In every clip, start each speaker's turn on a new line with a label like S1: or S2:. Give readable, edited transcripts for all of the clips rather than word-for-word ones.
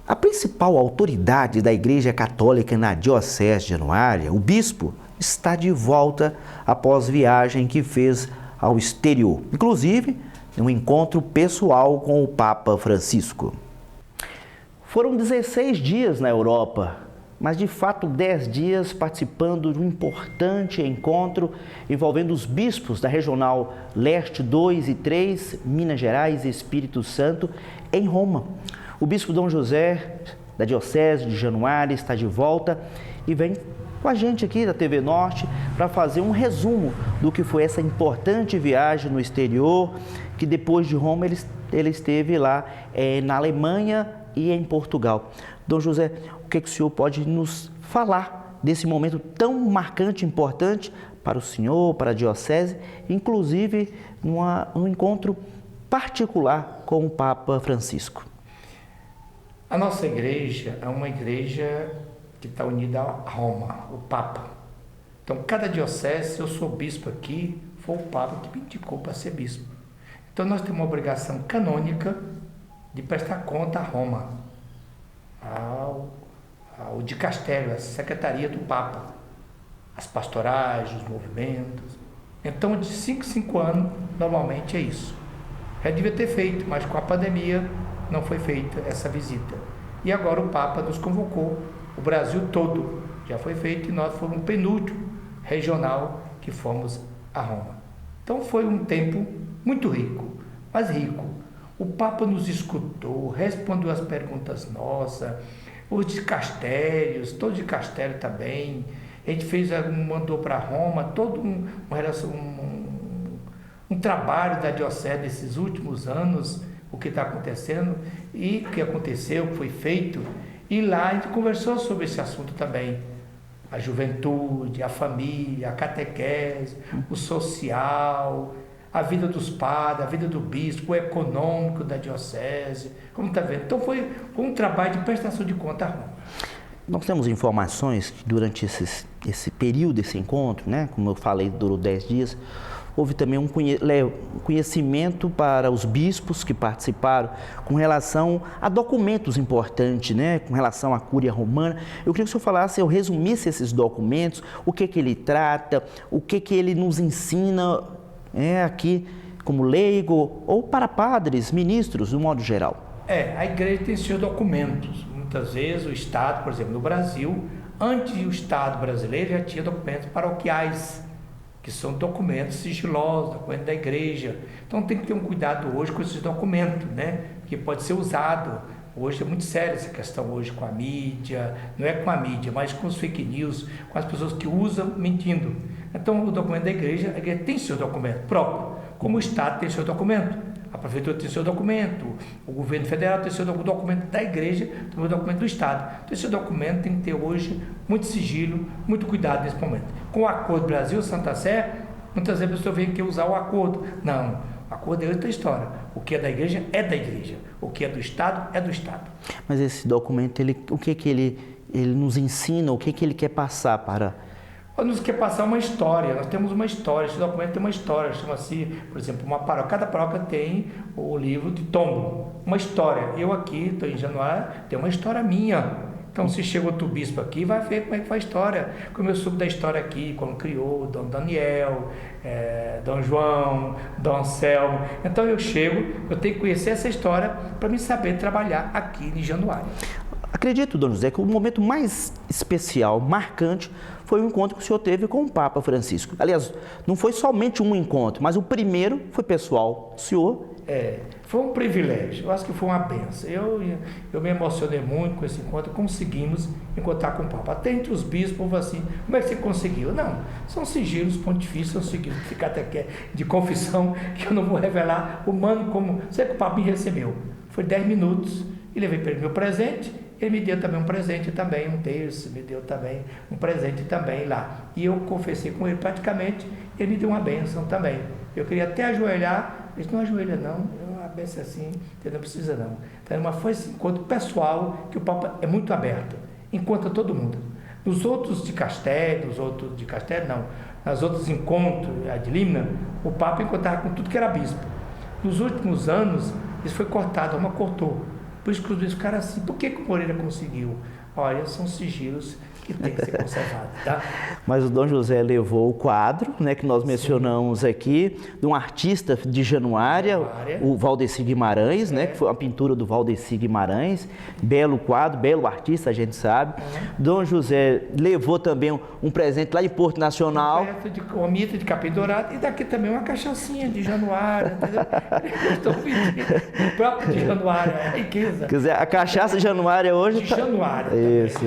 S1: A principal autoridade da Igreja Católica na Diocese de Januária, o bispo, está de volta após viagem que fez ao exterior, inclusive um encontro pessoal com o Papa Francisco. Foram 16 dias na Europa, mas de fato 10 dias participando de um importante encontro envolvendo os bispos da Regional Leste 2 e 3, Minas Gerais e Espírito Santo, em Roma. O bispo Dom José, da Diocese de Januária, está de volta e vem com a gente aqui da TV Norte para fazer um resumo do que foi essa importante viagem no exterior, que depois de Roma ele esteve lá na Alemanha e em Portugal. Dom José, o que o senhor pode nos falar desse momento tão marcante e importante para o senhor, para a Diocese, inclusive num encontro particular com o Papa Francisco?
S2: A nossa igreja é uma igreja que está unida a Roma, o Papa. Então, cada diocese, se eu sou bispo aqui, foi o Papa que me indicou para ser bispo. Então, nós temos uma obrigação canônica de prestar conta a Roma, ao dicastério, a secretaria do Papa, as pastorais, os movimentos. Então, de 5 em 5 anos, normalmente é isso. Já devia ter feito, mas com a pandemia não foi feita essa visita. E agora o Papa nos convocou, o Brasil todo já foi feito, e nós fomos um penúltimo regional que fomos a Roma. Então foi um tempo muito rico, mas rico. O Papa nos escutou, respondeu as perguntas nossas, os dicastérios, todo dicastério também. A gente mandou para Roma todo um trabalho da Diocese nesses últimos anos, o que está acontecendo e o que aconteceu, o que foi feito. E lá a gente conversou sobre esse assunto também. A juventude, a família, a catequese, o social, a vida dos padres, a vida do bispo, o econômico da diocese, como está vendo. Então foi um trabalho de prestação de conta a Roma.
S1: Nós temos informações que durante esse período, esse encontro, né, como eu falei, durou 10 dias, houve também um conhecimento para os bispos que participaram com relação a documentos importantes, né, com relação à Cúria Romana. Eu queria que o senhor falasse, eu resumisse esses documentos, o que ele trata, o que ele nos ensina aqui como leigo ou para padres, ministros, de um modo geral.
S2: A igreja tem seus documentos. Muitas vezes o Estado, por exemplo, no Brasil, antes do Estado brasileiro já tinha documentos paroquiais, que são documentos sigilosos, documentos da igreja. Então tem que ter um cuidado hoje com esses documentos, né? Porque pode ser usado. Hoje é muito séria essa questão hoje com a mídia, não é com a mídia, mas com os fake news, com as pessoas que usam mentindo. Então o documento da igreja, a igreja tem seu documento próprio, como o Estado tem seu documento. A prefeitura tem seu documento, o governo federal tem seu documento da igreja, tem o documento do Estado. Então esse documento tem que ter hoje muito sigilo, muito cuidado nesse momento. Com o Acordo Brasil-Santa Sé, muitas vezes a pessoa vem aqui usar o acordo. Não, o acordo é outra história. O que é da igreja, o que é do Estado, é do Estado.
S1: Mas esse documento, o que ele nos ensina, o que ele quer passar para...
S2: Nos quer passar uma história, nós temos uma história, esse documento tem uma história, chama-se, por exemplo, uma paróquia, cada paróquia tem o livro de tombo, uma história. Eu aqui, estou em Januária, tem uma história minha. Então, se chega outro bispo aqui, vai ver como é que foi a história. Como eu soube da história aqui, como criou Dom Daniel, Dom João, Dom Anselmo. Então, eu tenho que conhecer essa história para me saber trabalhar aqui em Januária.
S1: Acredito, Dom José, que o momento mais especial, marcante, foi o encontro que o senhor teve com o Papa Francisco. Aliás, não foi somente um encontro, mas o primeiro foi pessoal. O senhor...
S2: Foi um privilégio, eu acho que foi uma benção. Eu me emocionei muito com esse encontro, conseguimos encontrar com o Papa. Até entre os bispos, assim, como é que você conseguiu? Não, são sigilos pontifícios, são sigilos de confissão, que eu não vou revelar, humano como... Sei que o Papa me recebeu, foi 10 minutos, e levei para ele meu presente. Ele me deu também um presente também, um terço, me deu também um presente também lá. E eu confessei com ele praticamente, ele me deu uma bênção também. Eu queria até ajoelhar, ele disse, não ajoelha não, a bênção assim, você não precisa não. Então, foi esse encontro pessoal que o Papa é muito aberto, encontra todo mundo. Nos outros dicastérios, nos outros encontros, a de Limna, o Papa encontrava com tudo que era bispo. Nos últimos anos, isso foi cortado, uma cortou. Por isso que os ficaram assim, por que o Moreira conseguiu? Olha, são sigilos que tem que ser conservado, tá?
S1: Mas o Dom José levou o quadro, né, que nós mencionamos aqui, de um artista de Januária, o Valdeci Guimarães, né, que foi uma pintura do Valdeci Guimarães, belo quadro, belo artista, a gente sabe. Dom José levou também um presente lá de Porto Nacional.
S2: Uma mita de capim dourado e daqui também uma cachaçinha de Januária, entendeu? Estou pedindo o próprio de Januária, é riqueza.
S1: Quer dizer, a cachaça de Januária hoje...
S2: De Januária.
S1: Isso.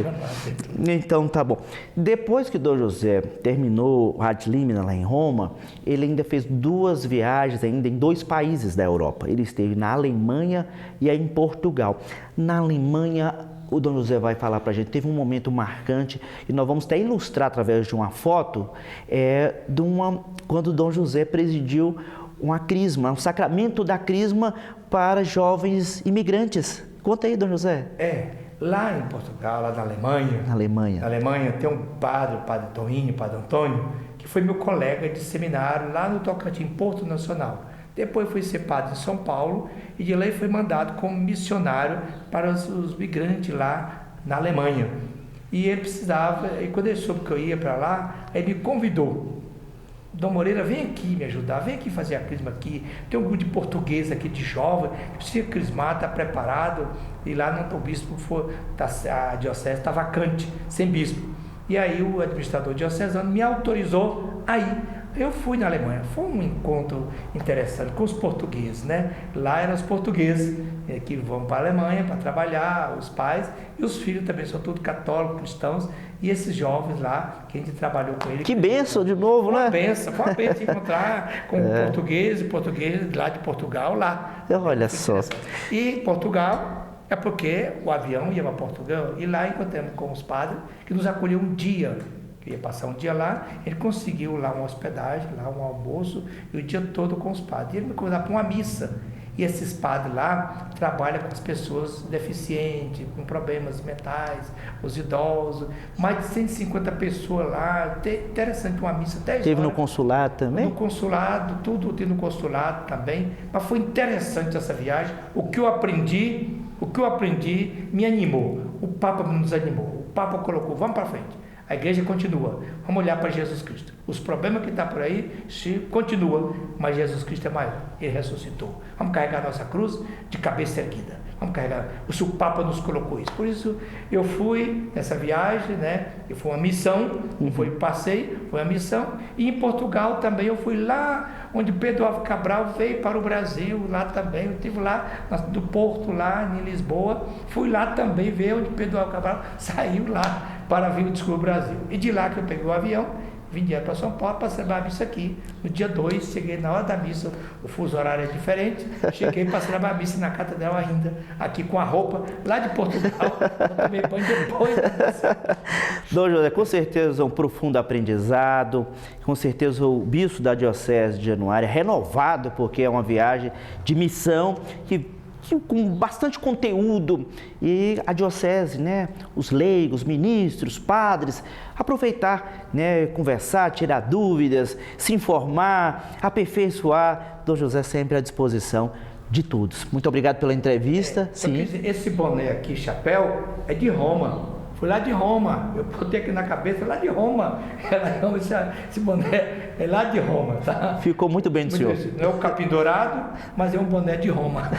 S1: Então, tá bom. Depois que Dom José terminou o Ad Limina lá em Roma, ele ainda fez 2 viagens ainda em 2 países da Europa. Ele esteve na Alemanha e aí em Portugal. Na Alemanha, o Dom José vai falar pra gente, teve um momento marcante e nós vamos até ilustrar através de uma foto quando o Dom José presidiu uma crisma, um sacramento da crisma para jovens imigrantes. Conta aí, Dom José.
S2: Lá em Portugal, lá na Alemanha.
S1: Na Alemanha
S2: tem um padre, o padre Toninho, o padre Antônio, que foi meu colega de seminário lá no Tocantins, Porto Nacional. Depois foi ser padre em São Paulo e de lá ele foi mandado como missionário para os migrantes lá na Alemanha. E ele precisava, e quando ele soube que eu ia para lá, ele me convidou. Dom Moreira, vem aqui me ajudar, vem aqui fazer a crisma aqui. Tem um grupo de português aqui, de jovem, precisa crismar, está preparado. E lá no bispo a diocese está vacante, sem bispo. E aí o administrador diocesano me autorizou a ir. Eu fui na Alemanha, foi um encontro interessante com os portugueses, né? Lá eram os portugueses que vão para a Alemanha para trabalhar, os pais, e os filhos também são todos católicos, cristãos, e esses jovens lá, que a gente trabalhou com eles.
S1: Que bênção de novo, né?
S2: Foi uma bênção encontrar com portugueses lá de Portugal, lá.
S1: Olha só.
S2: E Portugal, é porque o avião ia para Portugal, e lá encontramos com os padres, que nos acolheu um dia, que ia passar um dia lá, ele conseguiu lá uma hospedagem, lá um almoço, e o dia todo com os padres. E ele me convidou para uma missa. E esses padres lá trabalham com as pessoas deficientes, com problemas mentais, os idosos. Mais de 150 pessoas lá. Interessante, uma missa 10 horas.
S1: Teve no consulado também?
S2: No consulado, tudo teve no consulado também. Mas foi interessante essa viagem. O que eu aprendi me animou. O Papa nos animou. O Papa colocou, vamos para frente. A igreja continua. Vamos olhar para Jesus Cristo. Os problemas que estão por aí continuam, mas Jesus Cristo é maior. Ele ressuscitou. Vamos carregar a nossa cruz de cabeça erguida. Vamos carregar. O Papa nos colocou isso. Por isso, eu fui nessa viagem, né? E foi uma missão, não foi passeio, foi uma missão. E em Portugal também, eu fui lá onde Pedro Álvares Cabral veio para o Brasil, lá também. Eu estive lá do Porto, lá em Lisboa. Fui lá também ver onde Pedro Álvares Cabral saiu lá para vir descobrir o Brasil. E de lá que eu peguei o avião, vim direto para São Paulo para celebrar a missa aqui. No dia 2, cheguei na hora da missa, o fuso horário é diferente, cheguei para celebrar a missa na catedral ainda, aqui com a roupa lá de Portugal, eu tomei banho depois da missa.
S1: Dom José, com certeza um profundo aprendizado, com certeza o bispo da Diocese de Januária, renovado, porque é uma viagem de missão com bastante conteúdo, e a diocese, né, os leigos, ministros, padres, aproveitar, né, conversar, tirar dúvidas, se informar, aperfeiçoar. Dom José sempre à disposição de todos. Muito obrigado pela entrevista. Sim.
S2: Esse boné aqui, chapéu, é de Roma. Foi lá de Roma, eu botei aqui na cabeça, lá de Roma. Esse boné é lá de Roma, tá?
S1: Ficou muito bem do senhor.
S2: Não é o capim dourado, mas é um boné de Roma.